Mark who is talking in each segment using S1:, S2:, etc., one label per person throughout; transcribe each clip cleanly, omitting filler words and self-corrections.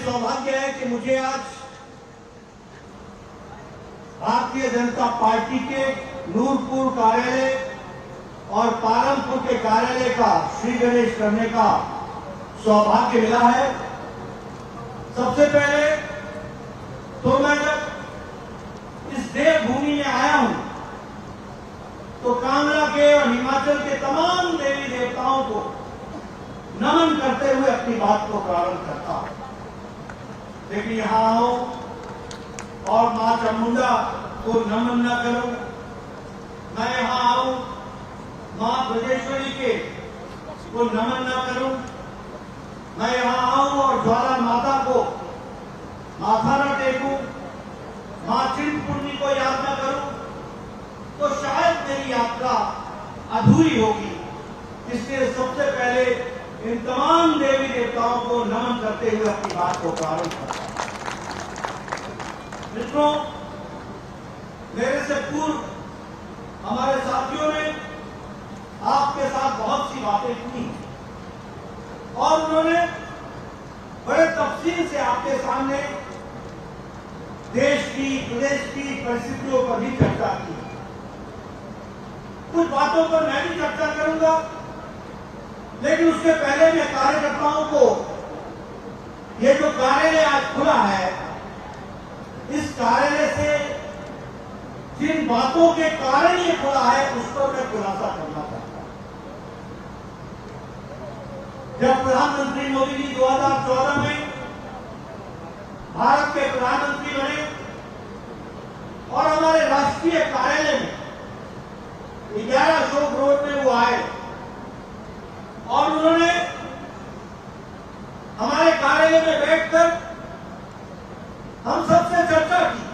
S1: सौभाग्य है कि मुझे आज भारतीय जनता पार्टी के नूरपुर कार्यालय और पालमपुर के कार्यालय का श्री गणेश करने का सौभाग्य मिला है। सबसे पहले तो मैं जब इस देवभूमि में आया हूं तो कांगड़ा के और हिमाचल के तमाम देवी देवताओं को नमन करते हुए अपनी बात को प्रारंभ करता हूं। लेकिन यहां आओ और मां चामुंडा को नमन न करूं, मैं यहां आऊं मां ब्रजेश्वरी के को नमन न करूं, मैं यहां आऊं और ज्वाला माता को माथा न टेकूं, मां चिंतपूर्णी को याद न करूं, तो शायद मेरी यात्रा अधूरी होगी। इसलिए सबसे पहले इन तमाम देवी देवताओं को नमन करते हुए अपनी बात को प्रारंभ करता हूं। मित्रों, मेरे से पूर्व हमारे साथियों ने आपके साथ बहुत सी बातें की और उन्होंने बड़े तफसील से आपके सामने देश की, प्रदेश की परिस्थितियों पर भी चर्चा की। कुछ बातों पर मैं भी चर्चा करूंगा, लेकिन उसके पहले मैं कार्यकर्ताओं को ये जो कार्यालय आज खुला है, इस कार्यालय से जिन बातों के कारण ये खुला है उस पर मैं खुलासा करना चाहता हूं। जब प्रधानमंत्री मोदी जी 2014 में भारत के प्रधानमंत्री बने और हमारे राष्ट्रीय कार्यालय में 11 अशोक रोड में वो आए और उन्होंने हमारे कार्यालय में बैठकर हम सबसे चर्चा की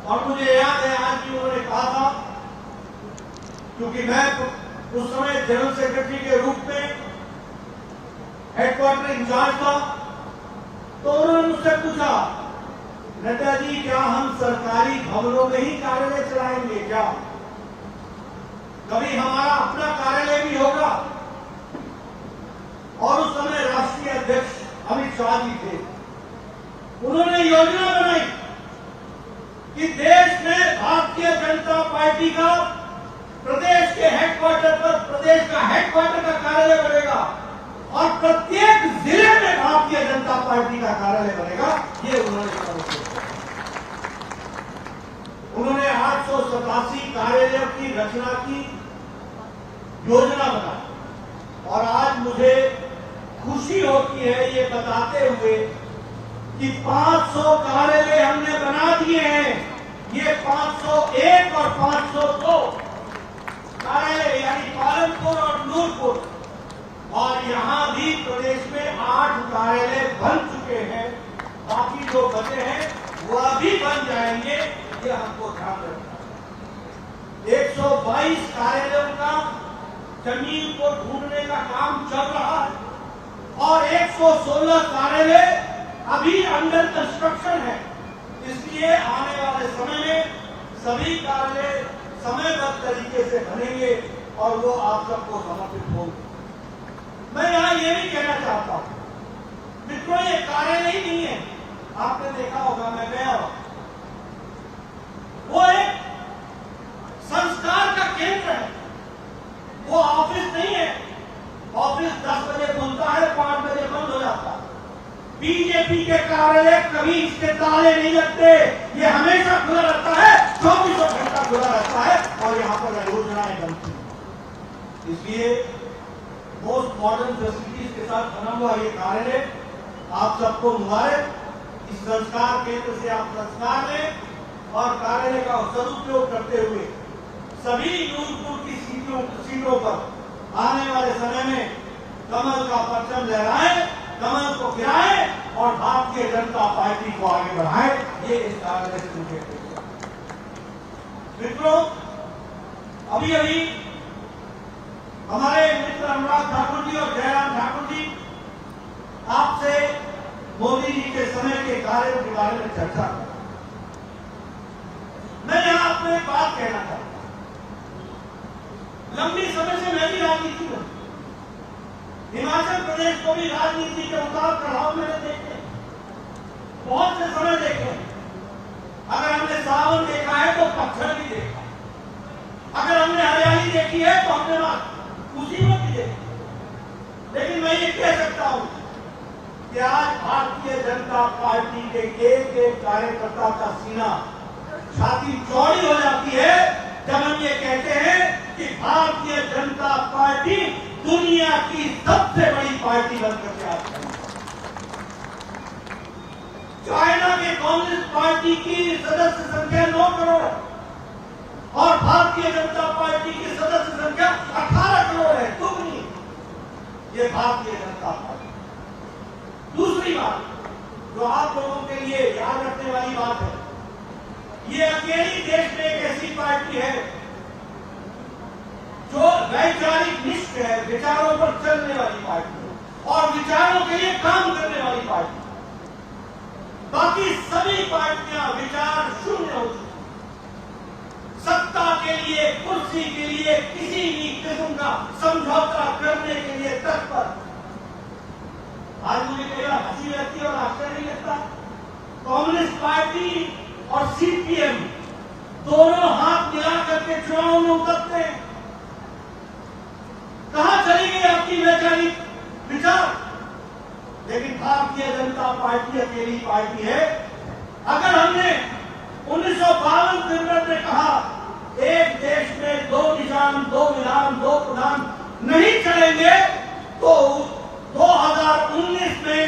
S1: और मुझे याद है आज भी उन्होंने कहा था, क्योंकि मैं उस समय जनरल सेक्रेटरी के रूप में हेडक्वार्टर इंचार्ज था, तो उन्होंने मुझसे पूछा, नड्डा जी क्या हम सरकारी भवनों में ही कार्यालय चलाएंगे क्या? कभी हमारा अपना कार्यालय भी होगा? और उस समय राष्ट्रीय अध्यक्ष अमित शाह जी थे। उन्होंने योजना बनाई कि देश में भारतीय जनता पार्टी का प्रदेश के हेडक्वार्टर पर प्रदेश का हेडक्वार्टर का कार्यालय बनेगा और प्रत्येक जिले में भारतीय जनता पार्टी का कार्यालय बनेगा। ये उन्होंने 887 कार्यालयों की रचना की योजना बनाई और आज मुझे खुशी होती है ये बताते हुए कि 500 कार्यालय हमने बना दिए हैं। ये 501 और 502 कार्यालय यानी पालमपुर और नूरपुर, और यहां भी प्रदेश में 8 कार्यालय बन चुके हैं। बाकी जो बचे हैं वह भी बन जाएंगे, ये हमको ध्यान रखना है। 122 कार्यालयों का जमीन को ढूंढने का काम चल रहा है और 116 कार्यालय अभी अंडर कंस्ट्रक्शन है। इसलिए आने वाले समय में सभी कार्यालय समयबद्ध तरीके से बनेंगे और वो आप सबको समर्पित होंगे। मैं यहां ये भी कहना चाहता हूं, मित्रों, ये कार्यालय ही नहीं है। आपने देखा होगा, मैं गया हूं, वो एक संस्कार का केंद्र है, वो ऑफिस नहीं है। ऑफिस 10 बजे खुलता है, 5 बजे बंद हो जाता है। बीजेपी के कार्यालय कभी इसके ताले नहीं लगते, ये हमेशा खुला रहता है, 24 घंटा खुला रहता है और यहाँ पर योजनाएं बनती हैं। इसलिए मोस्ट मॉडर्न फैसिलिटीज के साथ बना हुआ ये कार्यालय आप सबको मुबारक। इस संस्कार केंद्र से आप संस्कार लें और कार्यालय का सदुपयोग करते हुए सभी नूरपुर की सीटों पर आने वाले समय में कमल का परचम लहराएं, कमल को गिराएं और भारतीय जनता पार्टी को आगे बढ़ाएं। ये इस कार्यालय से मुझे मित्रों, अभी हमारे मित्र अनुराग ठाकुर जी और जयराम ठाकुर जी आपसे मोदी जी के समय के कार्यों के बारे में चर्चा कर। मैं यहां आपको एक बात कहना चाहता हूं। लंबी समय से मैं भी राजनीति में, हिमाचल प्रदेश को भी राजनीति के उतार चढ़ाव मैंने देखे। बहुत से समय देखे। अगर हमने सावन देखा है तो पत्थर भी देखा, अगर हमने हरियाली देखी है तो हमने मुसीबत भी देखी। लेकिन मैं ये कह सकता हूं कि आज भारतीय जनता पार्टी के एक एक कार्यकर्ता का सीना, छाती चौड़ी हो जाती है जब हम ये कहते हैं कि भारतीय जनता पार्टी दुनिया की सबसे बड़ी पार्टी बनकर के आती है। चाइना के कम्युनिस्ट पार्टी की सदस्य संख्या 9 करोड़ है और भारतीय जनता पार्टी की सदस्य संख्या 18 करोड़ है, दुगनी ये भारतीय जनता पार्टी। दूसरी बात जो आप लोगों के लिए याद रखने वाली बात है, ये अकेली देश में एक ऐसी पार्टी है जो वैचारिक निष्ठ है, विचारों पर चलने वाली पार्टी है और विचारों के लिए काम करने वाली पार्टी। बाकी सभी पार्टियां विचार शून्य हो चुकी, सत्ता के लिए, कुर्सी के लिए, किसी भी किस्म का समझौता करने के लिए तत्पर। आज मुझे कई बार हंसी लगती है और आश्चर्य नहीं लगता, कांग्रेस पार्टी और सीपीएम दोनों हाथ मिला करके चुनाव में उतरते हैं। कहां चली गई आपकी वैचारिक विचार? लेकिन भारतीय जनता पार्टी अकेली पार्टी है। अगर हमने 1952 तिरपन में कहा एक देश में 2 निशान, 2 विधान, 2 प्रधान नहीं चलेंगे, तो 2019 में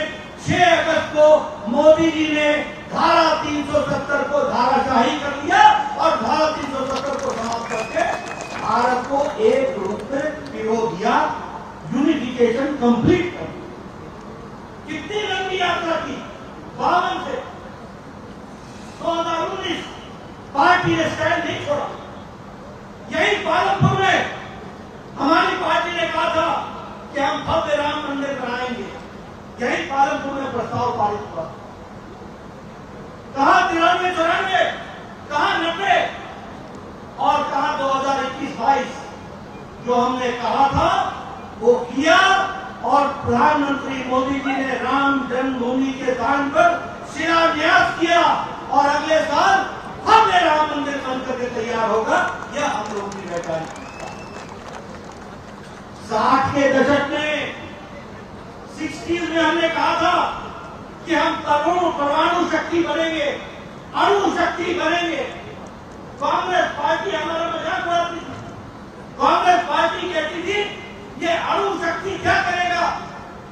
S1: 6 अगस्त को मोदी जी ने धारा 370 को धाराशाही कर दिया और धारा 370 को समाप्त करके भारत को एक रूप में पिरो दिया, यूनिफिकेशन कंप्लीट कर। कितनी लंबी यात्रा की, 52 से 2019 पार्टी ने स्टैंड नहीं छोड़ा। यही पालमपुर में हमारी पार्टी ने कहा था कि हम भव्य राम मंदिर बनाएंगे, यही पालमपुर में प्रस्ताव पारित हुआ। कहा 93-94, कहा 90 और कहा 2021-22 जो हमने कहा था वो किया और प्रधानमंत्री मोदी जी ने राम जन्मभूमि के स्थान पर शिलान्यास किया और अगले साल भव्य राम मंदिर बनकर के तैयार होगा। यह हम लोगों की वैचारिक 60 के दशक में 60s में हमने कहा था कि हम परमाणु शक्ति बनेंगे, अणु शक्ति बनेंगे। कांग्रेस पार्टी हमारा मजाक उड़ाती थी। कांग्रेस पार्टी कहती थी ये अणु शक्ति क्या करेगा,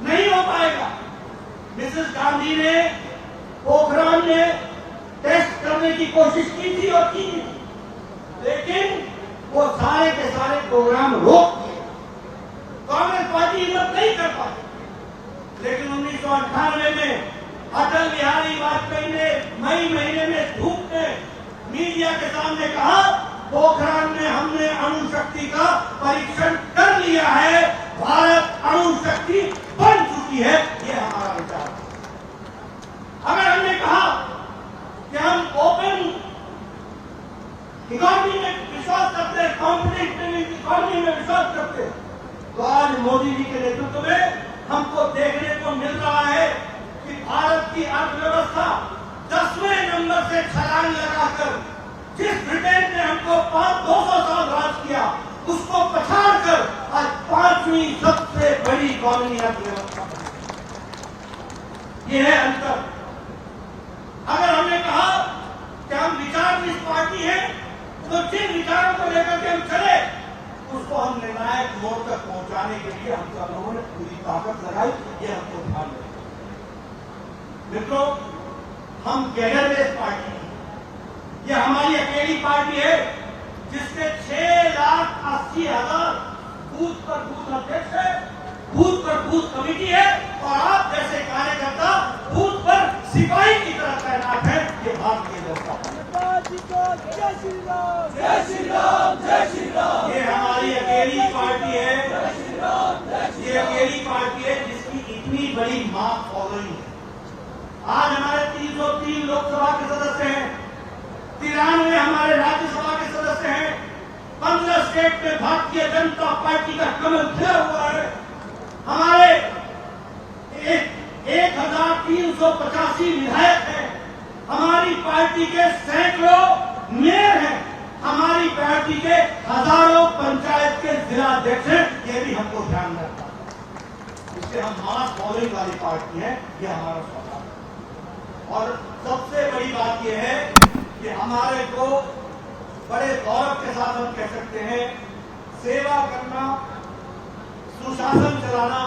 S1: नहीं हो पाएगा। मिसेस गांधी ने पोखरान में टेस्ट करने की कोशिश की थी और की, लेकिन वो सारे के सारे प्रोग्राम रोक दिए। कांग्रेस पार्टी हिम्मत नहीं कर पाई। लेकिन 1998 में अटल बिहारी वाजपेयी ने मई महीने में धूप में मीडिया के सामने कहा पोखरान में हमने अणु शक्ति का परीक्षण कर लिया है, भारत अणु शक्ति बन चुकी है। यह हमारा विचार है। अगर हमने कहा कि हम ओपन इकोनॉमी में विश्वास करते हैं, कॉम्पिटिटिव इकोनॉमी में विश्वास करते हैं, तो आज मोदी जी के नेतृत्व में हमको देखने को मिल रहा है कि भारत की अर्थव्यवस्था 10वें नंबर से छलांग लगाकर जिस ब्रिटेन ने हमको 200 साल राज किया उसको पछाड़कर आज 5वीं सबसे बड़ी इकोनॉमी अर्थव्यवस्था। यह है अंतर। अगर हमने कहा कि हम विचारहीन पार्टी है, तो जिन विचारों को लेकर के हम चले उसको हम निर्णायक मोड़ तक पहुंचाने के लिए हम सब लोगों ने पूरी ताकत लगाई। ये हमको ध्यान रखना। मित्रों, हम कैडरलेस पार्टी है। ये हमारी अकेली पार्टी है जिसमें 6,80,000 बूथ पर बूथ अध्यक्ष है, बूथ पर बूथ कमेटी है और आप जैसे कार्यकर्ता बूथ पर सिपाही की तरह तैनात है। ये भारतीय जनता पार्टी। ये हमारी अकेली पार्टी है। ये अकेली पार्टी है जिसकी इतनी बड़ी मास फॉलोइंग है। आज हमारे 303 लोकसभा के सदस्य हैं, 93 हमारे राज्यसभा के सदस्य हैं, 15 स्टेट में भारतीय जनता पार्टी का कमल खिला हुआ है। हमारे 1300 885 विधायक हैं, हमारी पार्टी के सैकड़ों मेयर हैं, हमारी पार्टी के हजारों पंचायत के जिलाध्यक्ष हैं। ये भी हमको ध्यान रखना है। इससे हम मास फॉलोइंग वाली पार्टी है, ये हमारा स्वभाव है। और सबसे बड़ी बात यह है कि हमारे को बड़े गौरव के साथ हम कह सकते हैं, सेवा करना, सुशासन चलाना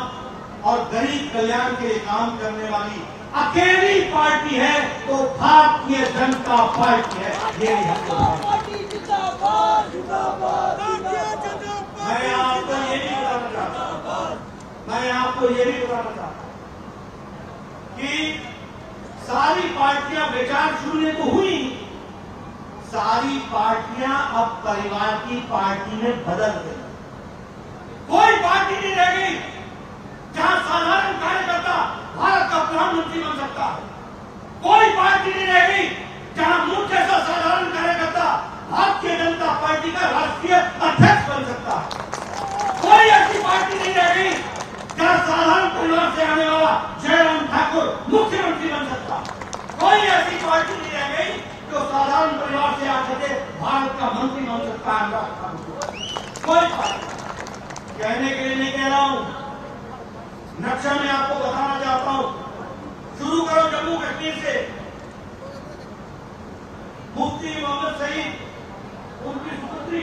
S1: और गरीब कल्याण के लिए काम करने वाली अकेली पार्टी है तो भारतीय जनता पार्टी है। ये मैं आपको ये भी बताना चाहता हूं, मैं आपको ये भी बताना चाहता हूं कि सारी पार्टियां विचार शून्य तो हुई, सारी पार्टियां अब परिवार की पार्टी में बदल गई। कोई पार्टी नहीं रह गई जहां साधारण कार्यकर्ता भारत का प्रधानमंत्री बन सकता है। कोई पार्टी नहीं रह गई जहां मुझ जैसा साधारण कार्यकर्ता भारतीय जनता पार्टी का राष्ट्रीय अध्यक्ष बन सकता है। कोई ऐसी पार्टी नहीं रह गई जहां साधारण परिवार से आने वाला जयराम ठाकुर मुख्यमंत्री बन सकता है। कोई ऐसी पार्टी नहीं रह गई जो साधारण परिवार से आकर भारत का मंत्री बन सकता है। कोई पार्टी कहने के लिए नहीं कह रहा हूं, नक्शा में आपको बताना चाहता हूं। शुरू करो जम्मू कश्मीर से। मुफ्ती मोहम्मद सईद, उनकी सुपुत्री,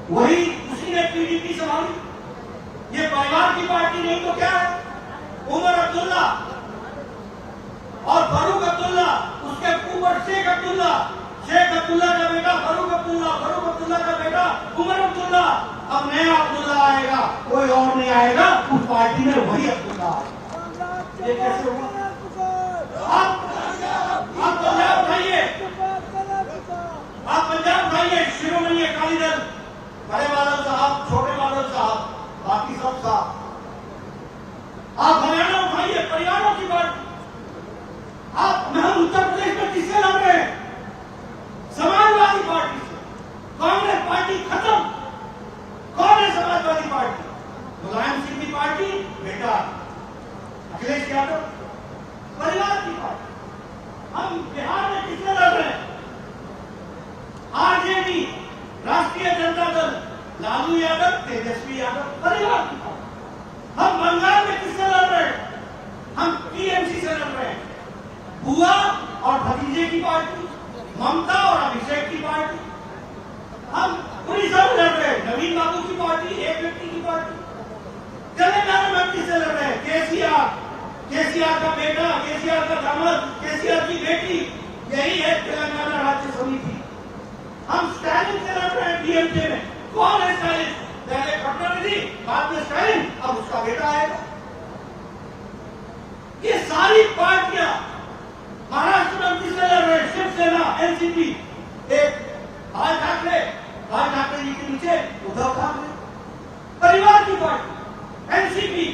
S1: वही उसी ने पीडीपी संभाली। ये परिवार की पार्टी नहीं तो क्या है? उमर अब्दुल्ला और फारूक अब्दुल्ला, उसके ऊपर शेख अब्दुल्ला, शेख अब्दुल्ला का बेटा फारूक अब्दुल्ला, फारूक अब्दुल्ला का बेटा उमर अब्दुल्ला। अब नया अब्दुल्ला आएगा, कोई और नहीं आएगा, उस पार्टी में वही अब्दुल्ला आएगा। ये कैसे हुआ? आप पंजाब उठाइए, आप पंजाब उठाइए, शिरोमणि अकाली दल, बड़े बादल साहब, छोटे बादल साहब, बाकी सब साहब। आप हरियाणा उठाइए, परिवारों की पार्टी। आप उत्तर प्रदेश में किससे लड़ रहे हैं? समाजवादी पार्टी से। कांग्रेस पार्टी खत्म। कौन है समाजवादी पार्टी? मुलायम सिंह की पार्टी, बेटा अखिलेश यादव, परिवार की पार्टी। हम बिहार में किससे लड़ रहे हैं? आरजेडी, राष्ट्रीय जनता दल, लालू यादव, तेजस्वी यादव, परिवार की पार्टी। हम बंगाल में किससे लड़ रहे हैं? हम टीएमसी से लड़ रहे हैं। बुआ और भतीजे की पार्टी, ममता और अभिषेक की पार्टी। हम उड़ीसा में लड़ रहे हैं, नवीन बाबू की पार्टी, एक व्यक्ति की पार्टी। तेलंगाना में किससे लड़ रहे हैं? केसीआर, केसीआर का बेटा, केसीआर का दामाद, केसीआर की बेटी, यही है तेलंगाना राज्य समिति। हम स्टालिन से लड़ रहे हैं डीएमके में। कौन है स्टालिन? पहले करुणानिधि, बाद में स्टालिन, अब उसका बेटा आएगा। ये सारी पार्टियां महाराष्ट्र में किससे लड़ रहे हैं? शिवसेना, एनसीपी, एक बाल ठाकरे, बाल ठाकरे जी के नीचे उद्धव ठाकरे, परिवार की पार्टी। एनसीपी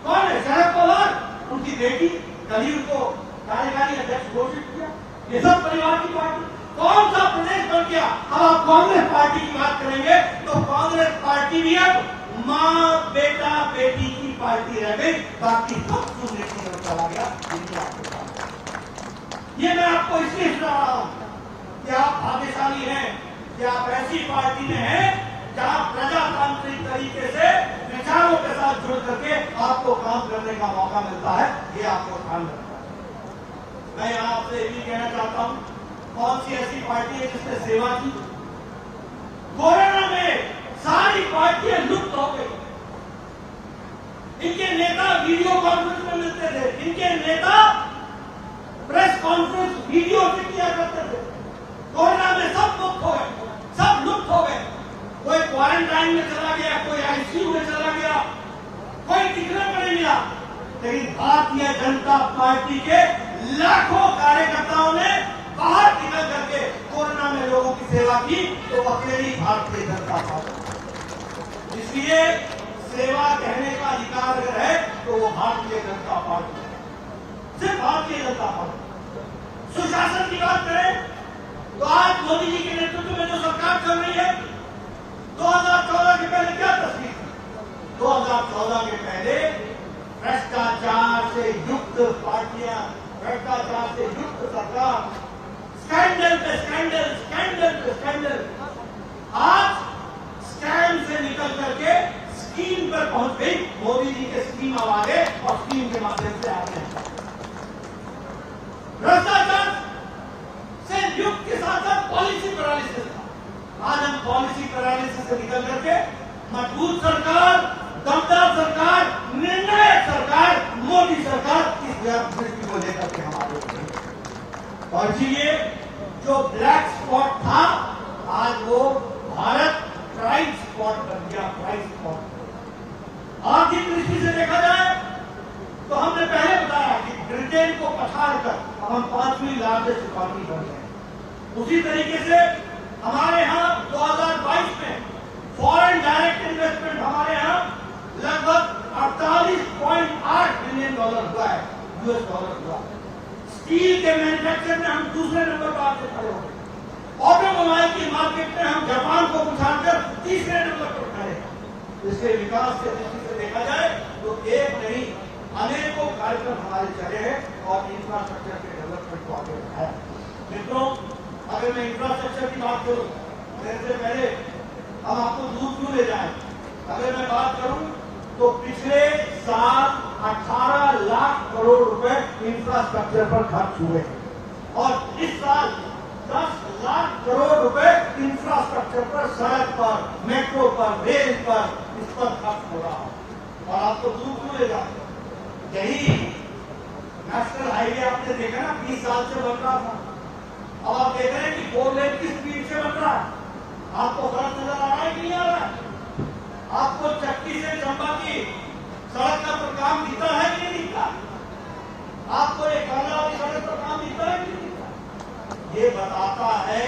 S1: कौन है? शरद पवार, उनकी बेटी, कल ही उनको कार्यकारी अध्यक्ष घोषित किया। ये सब परिवार की पार्टी। कौन सा प्रदेश बन गया? अब आप कांग्रेस पार्टी की बात करेंगे तो कांग्रेस पार्टी भी अब माँ बेटा बेटी की पार्टी रह गई, बाकी सब शून्य की ओर चला गया। ये मैं आपको इसलिए सुना रहा हूं कि आप भाग्यशाली हैं कि आप ऐसी पार्टी में हैं जहां प्रजातांत्रिक तरीके से विचारों के साथ जुड़ करके आपको काम करने का मौका मिलता है। ये आपको ध्यान रखना है। मैं यहां आपसे ये भी कहना चाहता हूं, कौन सी ऐसी पार्टी है जिसने सेवा की? कोरोना में सारी पार्टियां लुप्त हो गई। इनके नेता वीडियो कॉन्फ्रेंस में मिलते थे, इनके नेता प्रेस कॉन्फ्रेंस वीडियो से किया करते थे। कोरोना में सब लुप्त हो गए, सब लुप्त हो गए। कोई क्वारंटाइन में चला गया, कोई आईसीयू में चला गया, कोई दिखने को नहीं मिला। लेकिन भारतीय जनता पार्टी के लाखों कार्यकर्ताओं ने बाहर निकल करके कोरोना में लोगों की सेवा की, तो अकेली भारतीय जनता पार्टी। इसलिए सेवा कहने का अधिकार अगर है तो वो भारतीय जनता पार्टी, सिर्फ भारतीय जनता पार्टी। सुशासन की बात करें तो आज मोदी जी के नेतृत्व में जो सरकार चल रही है, 2014 के पहले क्या तस्वीर थी? 2014 के पहले भ्रष्टाचार से युक्त पार्टियां, भ्रष्टाचार से युक्त सरकार, स्कैंडल पे स्कैंडल, स्कैंडल पे स्कैंडल, आज स्कैम से निकल करके स्कीम पर पहुंच गई। मोदी जी के स्कीम आवाजे और स्कीम के माध्यम से आते हैं। भ्रष्टाचार से युक्त के साथ साथ पॉलिसी पैरालिसिस था। आज हम पॉलिसी पैरालिसिस से निकल करके मजबूत सरकार, दमदार सरकार, निर्णायक सरकार, मोदी सरकार, इस दृष्टि को लेकर के हम आगे बढ़े। और जी ये जो ब्लैक स्पॉट था, आज वो भारत ब्राइट स्पॉट बन गया, ब्राइट स्पॉट। आर्थिक दृष्टि से देखा जाए तो हमने पहले बताया कि ब्रिटेन को पछाड़कर अब हम 5वीं लार्जेस्ट इकॉनमी बन गए। उसी तरीके से हमारे यहाँ 2022 में फॉरेन डायरेक्ट इन्वेस्टमेंट हमारे यहाँ लगभग 48.8 बिलियन डॉलर हुआ है, यूएस डॉलर हुआ। स्टील के मैन्युफैक्चर में हम दूसरे नंबर पर आके खड़े हो गए। ऑटोमोबाइल की मार्केट में हम जापान को पछाड़कर तीसरे नंबर पर खड़े हैं। इसके विकास के दृष्टि से देखा जाए तो एक नहीं अनेकों कार्यक्रम हमारे चले हैं और इंफ्रास्ट्रक्चर के डेवलपमेंट को आगे बढ़ाया। मित्रों, अगर मैं इंफ्रास्ट्रक्चर की बात करूं, मेरे से पहले हम आपको दूर क्यों ले जाएं? अगर मैं बात करूं तो पिछले साल 18 लाख करोड़ रुपए इंफ्रास्ट्रक्चर पर खर्च हुए और इस साल 10 लाख करोड़ रुपए इंफ्रास्ट्रक्चर पर, सड़क पर, मेट्रो पर, रेल पर, इस पर खर्च हो रहा है। और आपको दूर क्यों ले जाते? यही नेशनल हाईवे आपने देखा ना, 20 साल से बन रहा था। अब आप देख रहे हैं कि 4 लेन की स्पीड से बन रहा है। आपको फर्क नजर आ रहा है कि नहीं आ रहा है? आपको चक्की से चंबा की सड़क का काम दिखता है कि नहीं दिखता? आपको एक कांगड़ा वाली सड़क पर काम दिखता है कि नहीं दिखता? ये बताता है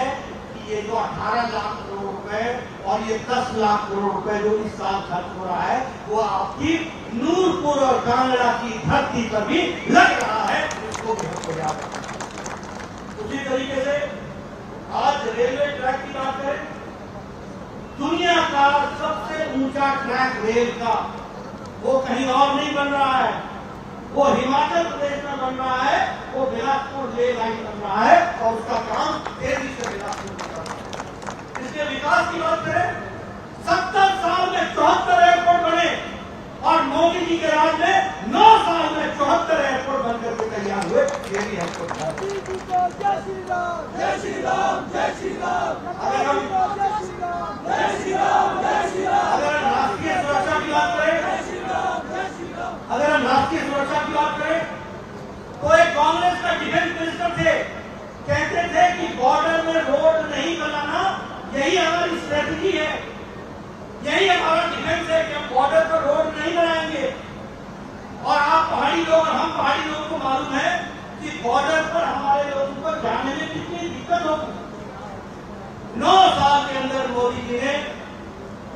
S1: कि ये जो 18 लाख करोड़ रुपए और ये 10 लाख करोड़ रुपए जो इस साल खर्च हो रहा है, वो आपकी नूरपुर और कांगड़ा की धरती पर भी लग रहा है। इसको भी हमको याद रखना। उसी तरीके से आज रेलवे ट्रैक की बात करें, दुनिया का सबसे ऊंचा ट्रैक रेल का वो कहीं और नहीं बन रहा है, वो हिमाचल प्रदेश में बन रहा है, वो बिलासपुर रेल लाइन बन रहा है और उसका काम तेजी से बिलासपुर में कर रहा है। इसके विकास की बात करें, 70 साल में 74 एयरपोर्ट बने और मोदी जी के राज में 9 साल में 74 एयरपोर्ट बनकर के तैयार हुए। ये भी हमको
S2: जय श्री राम, जय श्री राम, जय श्री राम,
S1: अगर हम
S2: जय श्री राम, जय श्री राम,
S1: अगर राष्ट्रीय सुरक्षा की बात करें,
S2: जय श्री राम, जय श्री राम,
S1: अगर हम राष्ट्रीय सुरक्षा की बात करें तो एक कांग्रेस का डिफेंस मिनिस्टर थे, कहते थे कि बॉर्डर में रोड नहीं बनाना, यही हमारी स्ट्रेटजी है, यही हमारा डिफेंस है कि हम बॉर्डर पर रोड नहीं बनाएंगे। और आप पहाड़ी लोग और हम पहाड़ी लोगों को मालूम है कि बॉर्डर पर हमारे लोगों को जाने में कितनी दिक्कत होगी। 9 साल के अंदर मोदी जी ने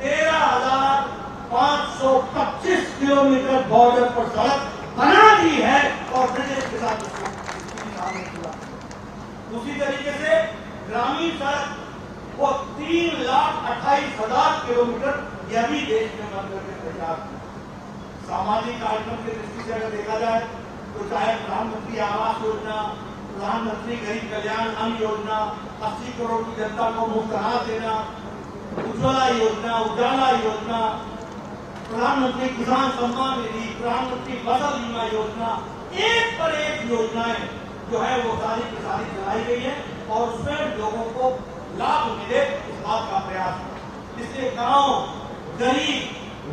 S1: 13,525 किलोमीटर बॉर्डर पर सड़क बना दी है और ब्रिटिश के साथ शामिल किया। दूसरी तरीके से ग्रामीण सड़क वो 3,28,000 किलोमीटर यह भी देश में बन करके तैयार है। सामाजिक कार्यक्रम की दृष्टि से अगर देखा जाए तो चाहे प्रधानमंत्री आवास योजना, प्रधानमंत्री गरीब कल्याण अन्न योजना, 80 करोड़ की जनता को मुफ्त अनाज देना, उज्ज्वला योजना, उजाला योजना, प्रधानमंत्री किसान सम्मान निधि, प्रधानमंत्री फसल बीमा योजना, एक पर एक योजनाएं जो है वो सारी की सारी चलाई गई है और उसमें लोगों को लाभ मिले इस बात का प्रयास है। इससे गांव, गरीब,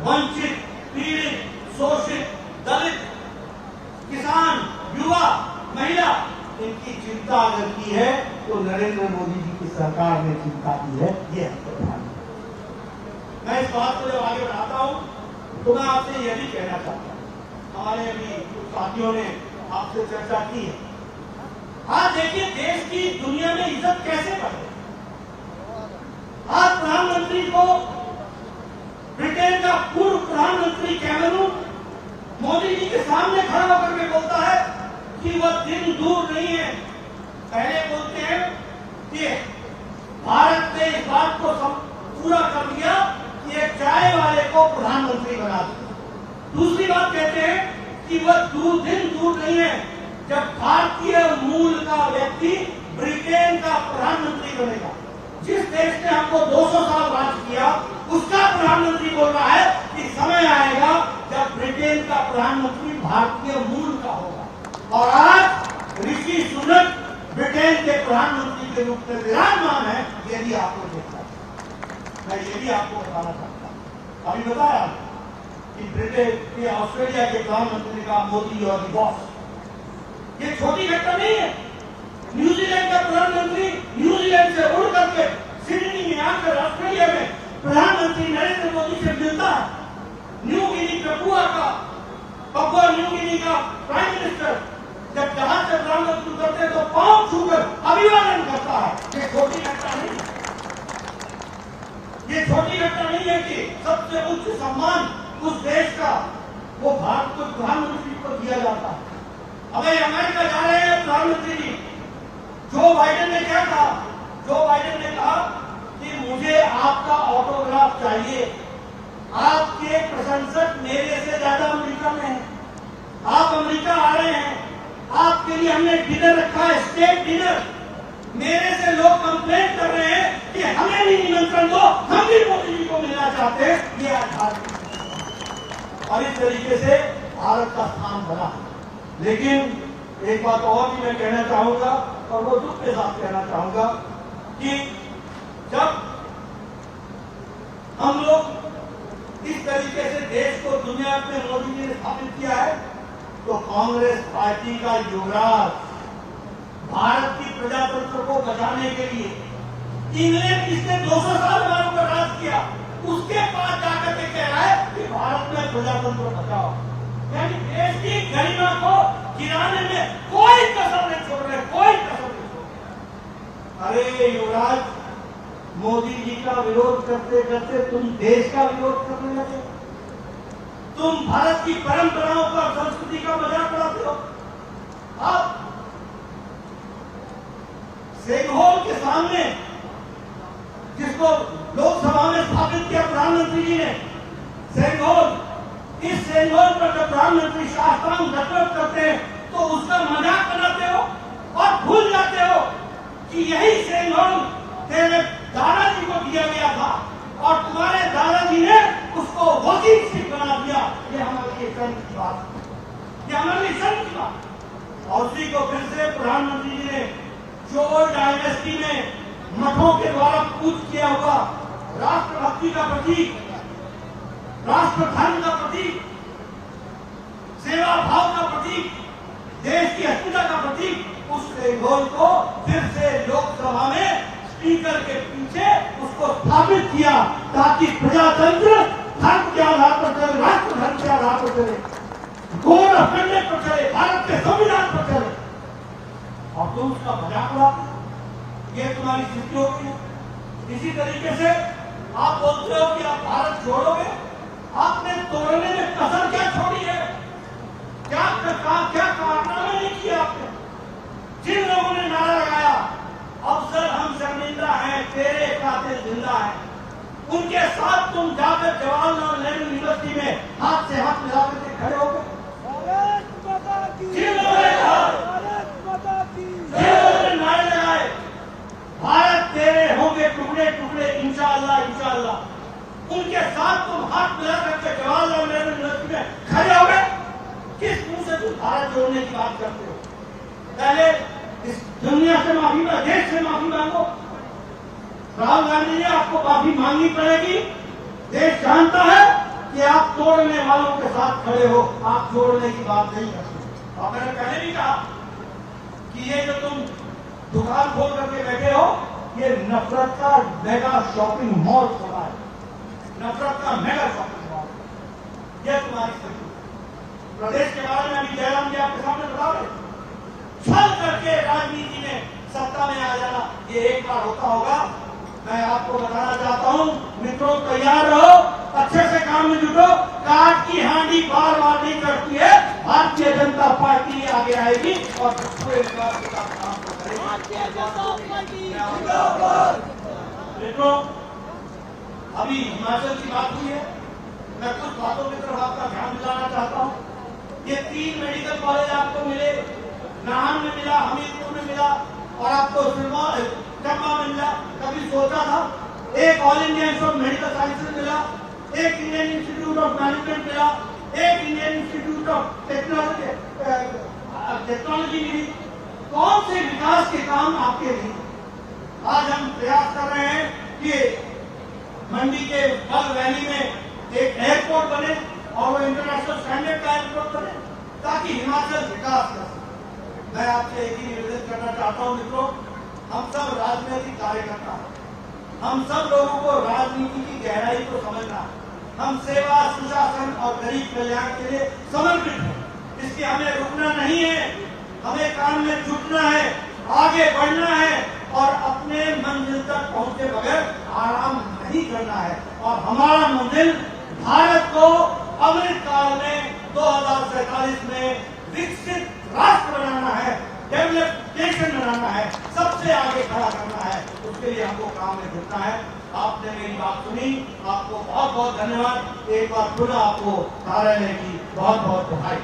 S1: वंचित, पीड़ित, शोषित, दलित, किसान, युवा, महिला, इनकी चिंता अगर की है तो नरेंद्र मोदी जी की सरकार ने चिंता की है। ये हमको ध्यान है। मैं इस बात को जब आगे बढ़ाता हूं तो मैं आपसे यह भी कहना चाहता हूं, हमारे अभी कुछ साथियों ने आपसे चर्चा की है। आज देखिए देश की दुनिया में इज्जत कैसे बढ़े। आज प्रधानमंत्री को ब्रिटेन का पूर्व प्रधानमंत्री कैमरून मोदी जी के सामने खड़ा होकर के बोलता है कि वह दिन दूर नहीं है। पहले बोलते हैं कि भारत ने इस बात को पूरा कर दिया कि एक चाय वाले को प्रधानमंत्री बना दिया। दूसरी बात कहते हैं कि वह दिन दूर नहीं है जब भारतीय मूल का व्यक्ति ब्रिटेन का प्रधानमंत्री बनेगा। जिस देश ने हमको 200 साल राज किया, उसका प्रधानमंत्री बोल रहा है कि समय आएगा जब ब्रिटेन का प्रधानमंत्री भारतीय मूल का होगा। और आज ऋषि सुनक ब्रिटेन के प्रधानमंत्री के रूप में विराजमान है। ये भी आपको देखना है, मैं ये भी आपको बताना चाहता हूँ। अभी बताया कि ब्रिटेन के ऑस्ट्रेलिया के प्रधानमंत्री का मोदी और बॉस, ये छोटी घटना नहीं है। न्यूजीलैंड का प्रधानमंत्री न्यूजीलैंड से उड़ करके सिडनी में आकर ऑस्ट्रेलिया में प्रधानमंत्री नरेंद्र मोदी से मिलता है। New Guinea Papua New Guinea का प्राइम मिनिस्टर जब जहां से प्रधानमंत्री करते तो पांव छूकर अभिवादन करता है। ये छोटी घटना नहीं है। ये छोटी घटना नहीं है कि सबसे उच्च सम्मान उस देश का वो भारत को प्रधानमंत्री को दिया जाता है। अब अमेरिका जा रहे हैं प्रधानमंत्री जी। जो बाइडेन ने क्या कहा? जो बाइडेन ने कहा कि मुझे आपका ऑटोग्राफ चाहिए। आपके प्रशंसक मेरे से ज्यादा अमेरिका में हैं। आप अमेरिका आ रहे हैं, आपके लिए हमने डिनर रखा है, स्टेट डिनर। मेरे से लोग कंप्लेन कर रहे हैं कि हमें भी निमंत्रण दो, हम भी मोदी जी को मिलना चाहते हैं। ये आधार और इस तरीके से भारत का स्थान बना। लेकिन एक बात और भी मैं कहना चाहूंगा और वो दुख के साथ कहना चाहूंगा कि जब हम लोग इस तरीके से देश को दुनिया में मोदी जी ने स्थापित किया है, तो कांग्रेस पार्टी का युवराज भारत की प्रजातंत्र को बचाने के लिए इंग्लैंड जिसने 200 साल हमारे ऊपर राज किया, उसके पास जाकर के कह रहा है कि भारत में प्रजातंत्र बचाओ। यानी देश की गरिमा को गिराने में कोई कसर नहीं छोड़ रहे, कोई कसर नहीं छोड़ रहे। अरे युवराज, मोदी जी का विरोध करते करते तुम देश का विरोध करने लगे। तुम भारत की परंपराओं का, संस्कृति का मजाक उड़ाते हो। आप सेंगहोल के सामने, जिसको लोकसभा में स्थापित किया प्रधानमंत्री जी ने, सेंगहोल, इस सेंगहोल पर जब प्रधानमंत्री शास्त्रांग दत्तक करते हैं तो उसका मजाक बनाते हो और भूल जाते हो कि यही सेंगहोल तेरे दादाजी को दिया गया था और तुम्हारे दादाजी ने उसको वकील सिंह बना दिया। ये हमारी शर्म की बात, ये हमारी शर्म की बात। और उसी को फिर से प्रधानमंत्री जी ने चोल डायनेस्टी में मठों के द्वारा पूज किया हुआ राष्ट्रभक्ति का प्रतीक, राष्ट्र धर्म का प्रतीक, सेवा भाव का प्रतीक, देश की अस्मिता का प्रतीक, उस सेंगहोल को फिर से लोकसभा में स्पीकर के पीछे उसको स्थापित किया ताकि प्रजातंत्र धर्म के आधार पर चले, राष्ट्र धर्म के आधार पर चले, कोड ऑफ कंडक्ट पर चले, भारत के संविधान पर चले। और तुम उसका मजाक उड़ाते, ये तुम्हारी स्थिति होती है। इसी तरीके से आप बोलते हो कि आप भारत छोड़ोगे, आपने तोड़ने में कसर क्या छोड़ी है? क्या कारनामे नहीं किए आपने? जिन लोगों ने नारा लगाया अफसर हम शर्मिंदा हैं, तेरे कातिल जिंदा है, उनके साथ तुम जाकर जवाहरलाल नेहरू यूनिवर्सिटी में हाथ से हाथ मिला करके खड़े हो गए। जिन लोगों ने नारे लगाए भारत तेरे होंगे टुकड़े टुकड़े इंशाअल्लाह इंशाअल्लाह, उनके साथ तुम हाथ मिला करके जवाहरलाल नेहरू यूनिवर्सिटी में खड़े हो गए। किस मुंह से तुम भारत जोड़ने की बात करते हो? पहले इस दुनिया से माफी मांगो, देश से माफी मांगो। राहुल गांधी जी, आपको माफी मांगनी पड़ेगी। देश जानता है कि आप तोड़ने वालों के साथ खड़े हो, आप जोड़ने की बात नहीं करते। और मैंने पहले भी कहा कि ये जो तुम दुकान खोल करके बैठे हो, ये नफरत का मेगा शॉपिंग मॉल खोला है, नफरत का मेगा शॉपिंग मॉल। यह तुम्हारी स्थिति। प्रदेश के बारे में अभी जयराम जी आपके सामने बता रहे, छल करके राजनीति में सत्ता में आ जाना ये एक बार होता होगा। मैं आपको बताना चाहता हूं मित्रों, तैयार रहो, अच्छे से काम में जुटो। काट की हांडी बार बार नहीं करती है। भारतीय जनता पार्टी आगे आएगी और पूरे विकास के साथ काम करेगी। मित्रों, अभी हिमाचल की बात हुई है, मैं कुछ बातों की तरफ आपका ध्यान दिलाना चाहता हूं। ये 3 मेडिकल कॉलेज आपको मिले, नाहन में मिला, हमीरपुर में मिला और आपको चंबा में मिला। कभी सोचा था? एक all India institute of medical sciences मिला, एक इंडियन इंस्टीट्यूट ऑफ मैनेजमेंट मिला, एक इंडियन इंस्टीट्यूट ऑफ टेक्नोलॉजी मिली। कौन से विकास के काम आपके लिए? आज हम प्रयास कर रहे हैं कि मंडी के पल वैली में एक एयरपोर्ट बने और वो इंटरनेशनल स्टैंडर्ड का एयरपोर्ट बने ताकि हिमाचल विकास कर सके। मैं आपसे एक ही निवेदन करना चाहता हूं मित्रों, हम सब राजनीतिक कार्यकर्ता हैं, हम सब लोगों को राजनीति की गहराई को समझना है। हम सेवा, सुशासन और गरीब कल्याण के लिए समर्पित हैं। इसलिए हमें रुकना नहीं है, हमें काम में जुटना है, आगे बढ़ना है और अपने मंजिल तक पहुंचे बगैर आराम नहीं करना है। और हमारा मंजिल भारत को अमृत काल में 2047 में विकसित राष्ट्र बनाना है, डेवलप्ड नेशन बनाना है, सबसे आगे खड़ा करना है। उसके लिए हमको काम में जुटना है। आपने मेरी बात सुनी, आपको बहुत बहुत धन्यवाद। एक बार पुनः आपको कार्यालय की बहुत बहुत बधाई।